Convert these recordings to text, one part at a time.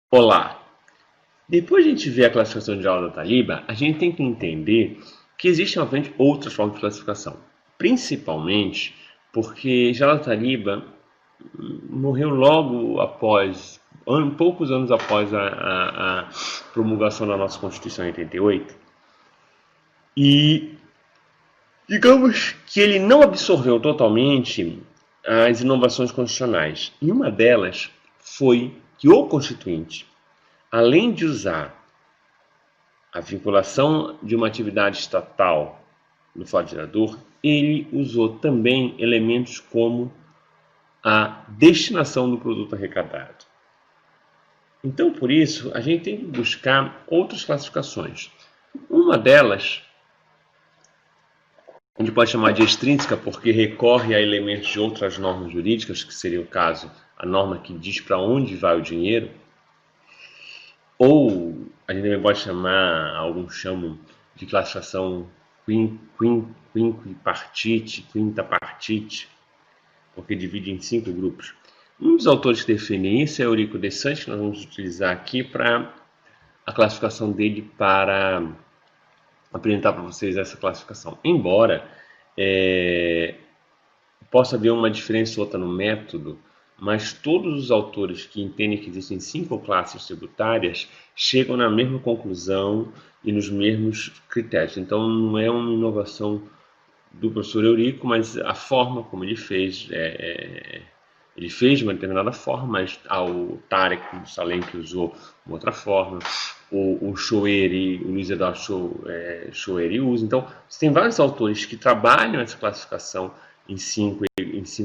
Olá! Depois de a gente ver a classificação geral da Taliba, a gente tem que entender que existem, obviamente, outras formas de classificação. Principalmente porque Jalal Taliba morreu logo após, poucos anos após a promulgação da nossa Constituição em 88. E digamos que ele não absorveu totalmente as inovações constitucionais. E uma delas foi que o Constituinte, além de usar a vinculação de uma atividade estatal no fato gerador, ele usou também elementos como a destinação do produto arrecadado. Então, por isso, a gente tem que buscar outras classificações. Uma delas, a gente pode chamar de extrínseca, porque recorre a elementos de outras normas jurídicas, que seria o caso, a norma que diz para onde vai o dinheiro, ou a gente também pode chamar, alguns chamam de classificação quinta partite, porque divide em 5 grupos. Um dos autores que define isso é Eurico de Santos, que nós vamos utilizar aqui para a classificação dele, para apresentar para vocês essa classificação. Embora possa haver uma diferença ou outra no método, mas todos os autores que entendem que existem 5 classes tributárias chegam na mesma conclusão e nos mesmos critérios. Então não é uma inovação do professor Eurico, mas a forma como ele fez, ele fez de uma determinada forma, mas o Tarek Salem que usou uma outra forma, o Choueiri, o Luiz Eduardo Choueiri usa. Então, você tem vários autores que trabalham essa classificação em cinco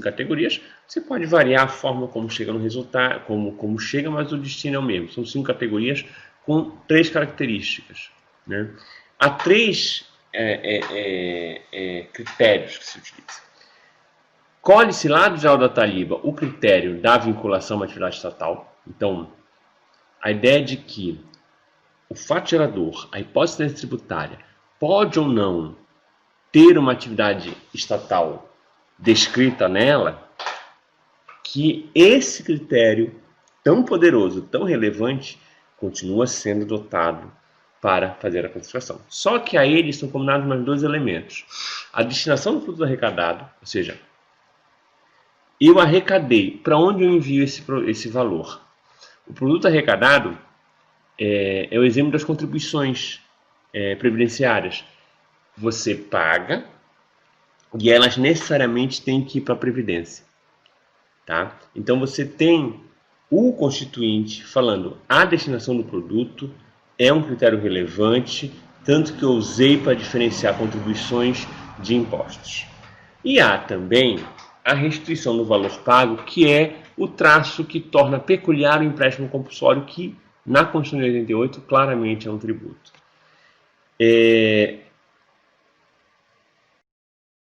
categorias. Você pode variar a forma como chega no resultado, como chega, mas o destino é o mesmo. São 5 categorias com 3 características, né? Há 3 critérios que se utilizam. Colhe-se lá do geral da Taliba o critério da vinculação a uma atividade estatal. Então, a ideia de que o fato gerador, a hipótese tributária, pode ou não ter uma atividade estatal descrita nela, que esse critério tão poderoso, tão relevante, continua sendo adotado para fazer a classificação. Só que a eles são combinados mais 2 elementos. A destinação do produto arrecadado, ou seja, eu arrecadei, para onde eu envio esse valor? O produto arrecadado é o exemplo das contribuições previdenciárias. Você paga e elas necessariamente têm que ir para a Previdência. Tá? Então você tem o constituinte falando a destinação do produto é um critério relevante, tanto que eu usei para diferenciar contribuições de impostos. E há também a restituição do valor pago, que é o traço que torna peculiar o empréstimo compulsório, que na Constituição de 88 claramente é um tributo.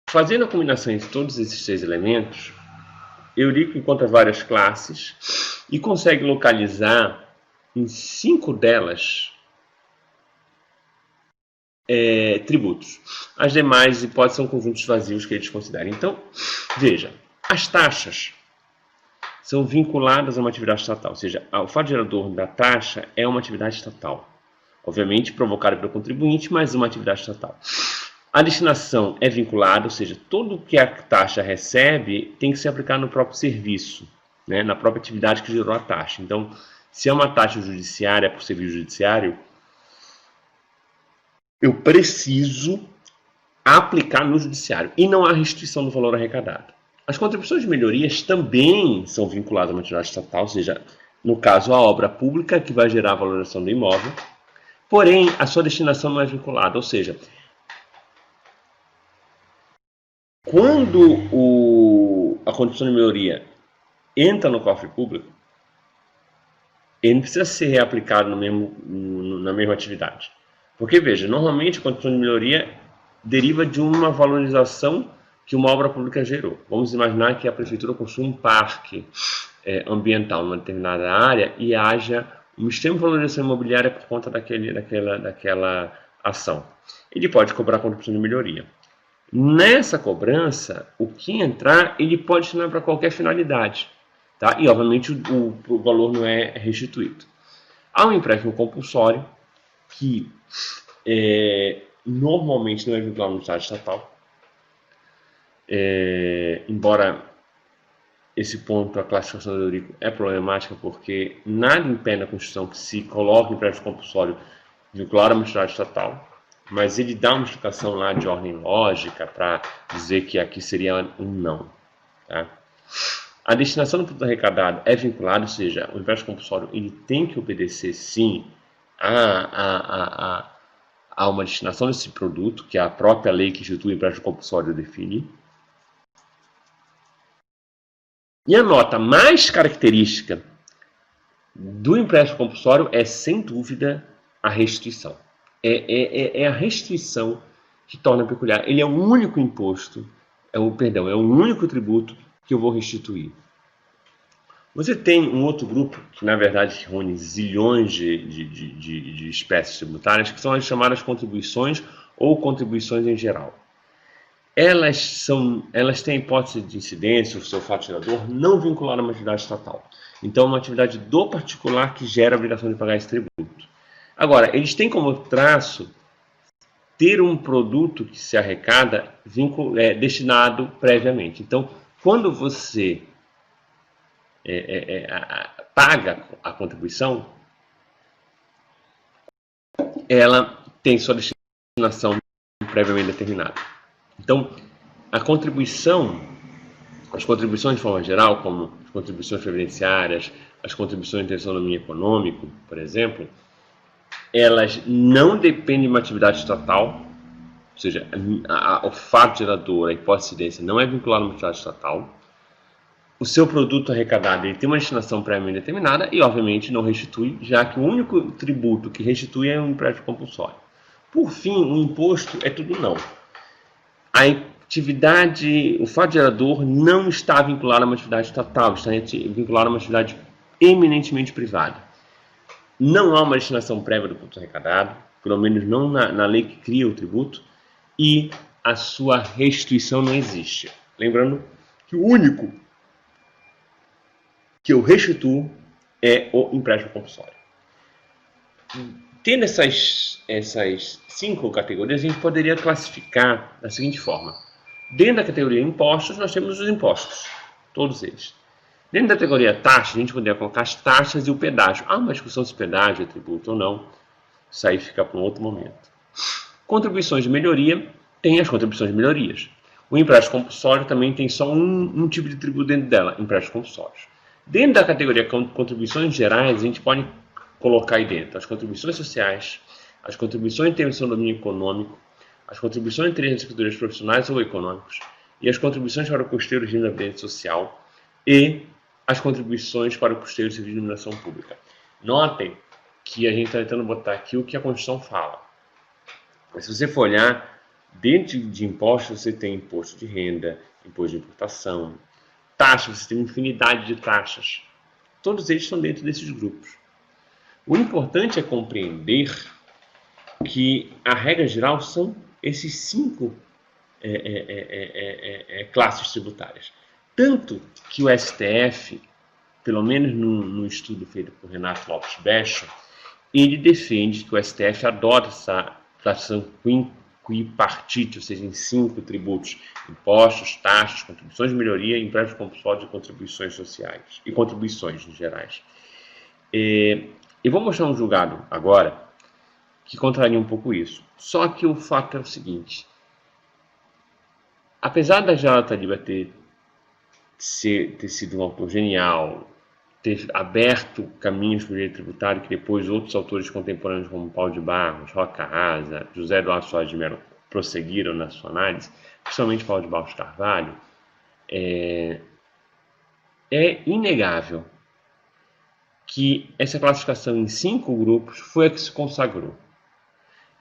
Fazendo a combinação de todos esses 3 elementos, Eurico encontra várias classes e consegue localizar em 5 delas tributos. As demais hipóteses são conjuntos vazios que eles consideram. Então, veja, as taxas são vinculadas a uma atividade estatal, ou seja, o fato gerador da taxa é uma atividade estatal, obviamente provocada pelo contribuinte, mas uma atividade estatal. A destinação é vinculada, ou seja, tudo que a taxa recebe tem que ser aplicado no próprio serviço, né, na própria atividade que gerou a taxa. Então, se é uma taxa judiciária por serviço judiciário, eu preciso aplicar no judiciário e não há restrição do valor arrecadado. As contribuições de melhorias também são vinculadas a uma atividade estatal, ou seja, no caso a obra pública que vai gerar a valorização do imóvel, porém a sua destinação não é vinculada, ou seja, quando a contribuição de melhoria entra no cofre público, ele não precisa ser reaplicado na mesma atividade. Porque, veja, normalmente a contribuição de melhoria deriva de uma valorização que uma obra pública gerou. Vamos imaginar que a prefeitura construa um parque ambiental numa determinada área e haja uma extrema valorização imobiliária por conta daquela ação. Ele pode cobrar a contribuição de melhoria. Nessa cobrança, o que entrar, ele pode destinar para qualquer finalidade. Tá? E, obviamente, o valor não é restituído. Há um empréstimo compulsório que normalmente não é vinculado no Estado estatal, embora esse ponto, a classificação do Eurico é problemática porque nada impede na Constituição que se coloque o empréstimo compulsório vinculado a uma entidade estatal, mas ele dá uma explicação lá de ordem lógica para dizer que aqui seria um não. Tá? A destinação do produto arrecadado é vinculada, ou seja, o empréstimo compulsório ele tem que obedecer sim a uma destinação desse produto, que a própria lei que institui o empréstimo compulsório define. E a nota mais característica do empréstimo compulsório é, sem dúvida, a restituição. É a restituição que torna peculiar. Ele é o único imposto, é o único tributo que eu vou restituir. Você tem um outro grupo, que na verdade reúne zilhões de espécies tributárias, que são as chamadas contribuições ou contribuições em geral. Elas têm hipótese de incidência, o seu fato gerador, não vinculado a uma atividade estatal. Então, é uma atividade do particular que gera a obrigação de pagar esse tributo. Agora, eles têm como traço ter um produto que se arrecada destinado previamente. Então, quando você paga a contribuição, ela tem sua destinação previamente determinada. Então, a contribuição, as contribuições de forma geral, como as contribuições previdenciárias, as contribuições de autonomia econômica, por exemplo, elas não dependem de uma atividade estatal, ou seja, o fato gerador, a hipótese de incidência, não é vinculado a uma atividade estatal. O seu produto arrecadado ele tem uma destinação previamente determinada e, obviamente, não restitui, já que o único tributo que restitui é um empréstimo compulsório. Por fim, o imposto é tudo não. A atividade, o fato gerador não está vinculado a uma atividade estatal, está vinculado a uma atividade eminentemente privada. Não há uma destinação prévia do produto arrecadado, pelo menos não na lei que cria o tributo, e a sua restituição não existe. Lembrando que o único que eu restituo é o empréstimo compulsório. Tendo essas 5 categorias, a gente poderia classificar da seguinte forma. Dentro da categoria impostos, nós temos os impostos, todos eles. Dentro da categoria taxas, a gente poderia colocar as taxas e o pedágio. Há uma discussão se pedágio é tributo ou não, isso aí fica para um outro momento. Contribuições de melhoria, tem as contribuições de melhorias. O empréstimo compulsório também tem só um tipo de tributo dentro dela, empréstimos compulsórios. Dentro da categoria contribuições gerais, a gente pode colocar aí dentro as contribuições sociais, as contribuições em termos de domínio econômico, as contribuições em termos de escritores profissionais ou econômicos, e as contribuições para o custeio do regime da previdência social e as contribuições para o custeio do serviço de iluminação pública. Notem que a gente está tentando botar aqui o que a Constituição fala. Mas se você for olhar, dentro de impostos você tem imposto de renda, imposto de importação, taxas, você tem uma infinidade de taxas. Todos eles estão dentro desses grupos. O importante é compreender que a regra geral são esses 5 classes tributárias. Tanto que o STF, pelo menos no estudo feito por Renato Lopes Becha, ele defende que o STF adota essa classificação quinquipartite, ou seja, em 5 tributos: impostos, taxas, contribuições de melhoria, empréstimo compulsório de contribuições sociais e contribuições em gerais. Eu vou mostrar um julgado agora que contraria um pouco isso. Só que o fato é o seguinte: apesar da J. Taliba ter sido um autor genial, ter aberto caminhos para o direito tributário que depois outros autores contemporâneos como Paulo de Barros, Roca Rasa, José Eduardo Soares de Mello prosseguiram na sua análise, principalmente Paulo de Barros Carvalho, é inegável que essa classificação em 5 grupos foi a que se consagrou.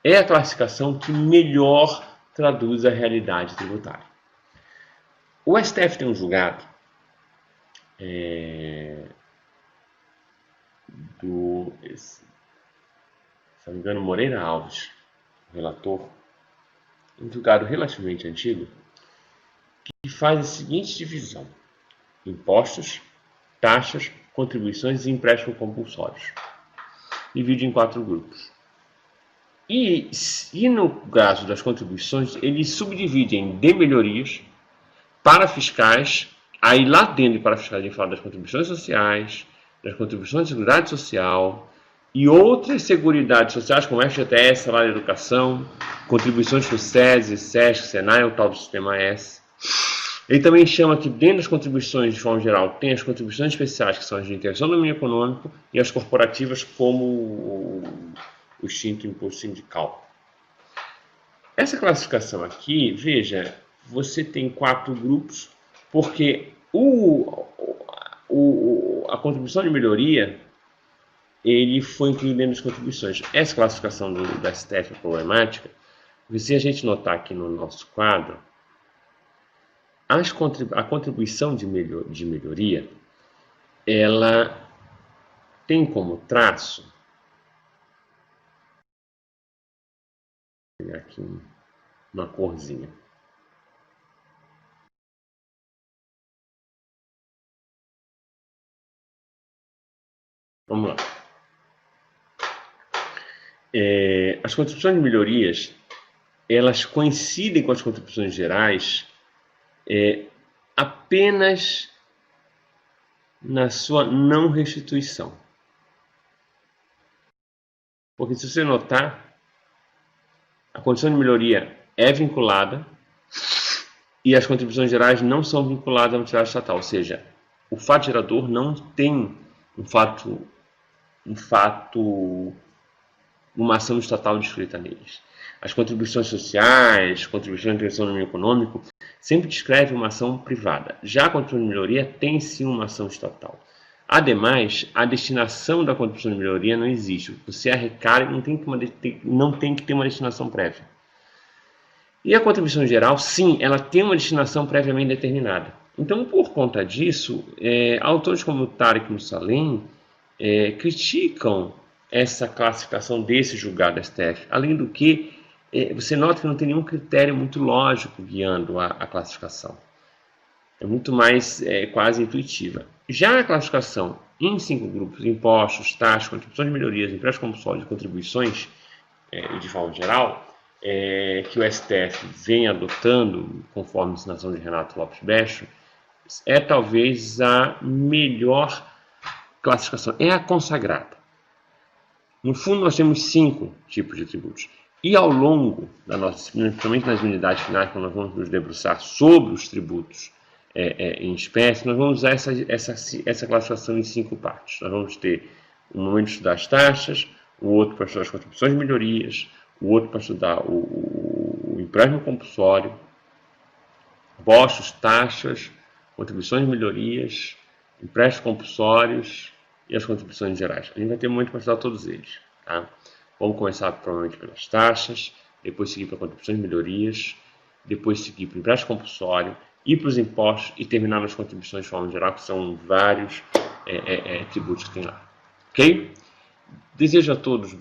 É a classificação que melhor traduz a realidade tributária. O STF tem um julgado se não me engano, Moreira Alves, o relator, um julgado relativamente antigo, que faz a seguinte divisão: impostos, taxas, contribuições e empréstimos compulsórios. divide em 4 grupos. E no caso das contribuições, ele subdivide em de-melhorias, parafiscais, aí lá dentro de parafiscais a gente fala das contribuições sociais, das contribuições de seguridade social e outras seguridades sociais, como FGTS, salário de educação, contribuições do SESI, SESC, SENAI, o tal do Sistema S. Ele também chama que dentro das contribuições, de forma geral, tem as contribuições especiais, que são as de intervenção no domínio econômico, e as corporativas, como o extinto imposto sindical. Essa classificação aqui, veja, você tem 4 grupos, porque a contribuição de melhoria ele foi incluído dentro das contribuições. Essa classificação da STF é problemática, porque se a gente notar aqui no nosso quadro, a contribuição de melhoria, ela tem como traço, vou pegar aqui uma corzinha. Vamos lá. As contribuições de melhorias, elas coincidem com as contribuições gerais apenas na sua não restituição. Porque se você notar, a condição de melhoria é vinculada e as contribuições gerais não são vinculadas à utilidade estatal. Ou seja, o fato gerador não tem uma ação estatal descrita neles. As contribuições sociais, contribuições de intervenção no meio econômico, sempre descreve uma ação privada. Já a contribuição de melhoria tem sim uma ação estatal. Ademais, a destinação da contribuição de melhoria não existe. Você arrecada e não tem que ter uma destinação prévia. E a contribuição geral, sim, ela tem uma destinação previamente determinada. Então, por conta disso, autores como o Tariq Mussalem criticam essa classificação desse julgado STF. Além do que, você nota que não tem nenhum critério muito lógico guiando a classificação. É muito mais quase intuitiva. Já a classificação em 5 grupos, impostos, taxas, contribuições de melhorias, empréstimos compulsórios e contribuições, de forma geral, que o STF vem adotando, conforme a ensinação de Renato Lopes Becho, é talvez a melhor classificação, é a consagrada. No fundo, nós temos 5 tipos de tributos. E ao longo da nossa disciplina, principalmente nas unidades finais, quando nós vamos nos debruçar sobre os tributos em espécie, nós vamos usar essa classificação em 5 partes. Nós vamos ter um momento de estudar as taxas, o outro para estudar as contribuições de melhorias, o outro para estudar o empréstimo compulsório, impostos, taxas, contribuições de melhorias, empréstimos compulsórios e as contribuições gerais. A gente vai ter muito para estudar todos eles. Tá? Vamos começar provavelmente pelas taxas, depois seguir para contribuições de melhorias, depois seguir para o empréstimo compulsório, ir para os impostos e terminar nas contribuições de forma geral, que são vários tributos que tem lá. Ok? Desejo a todos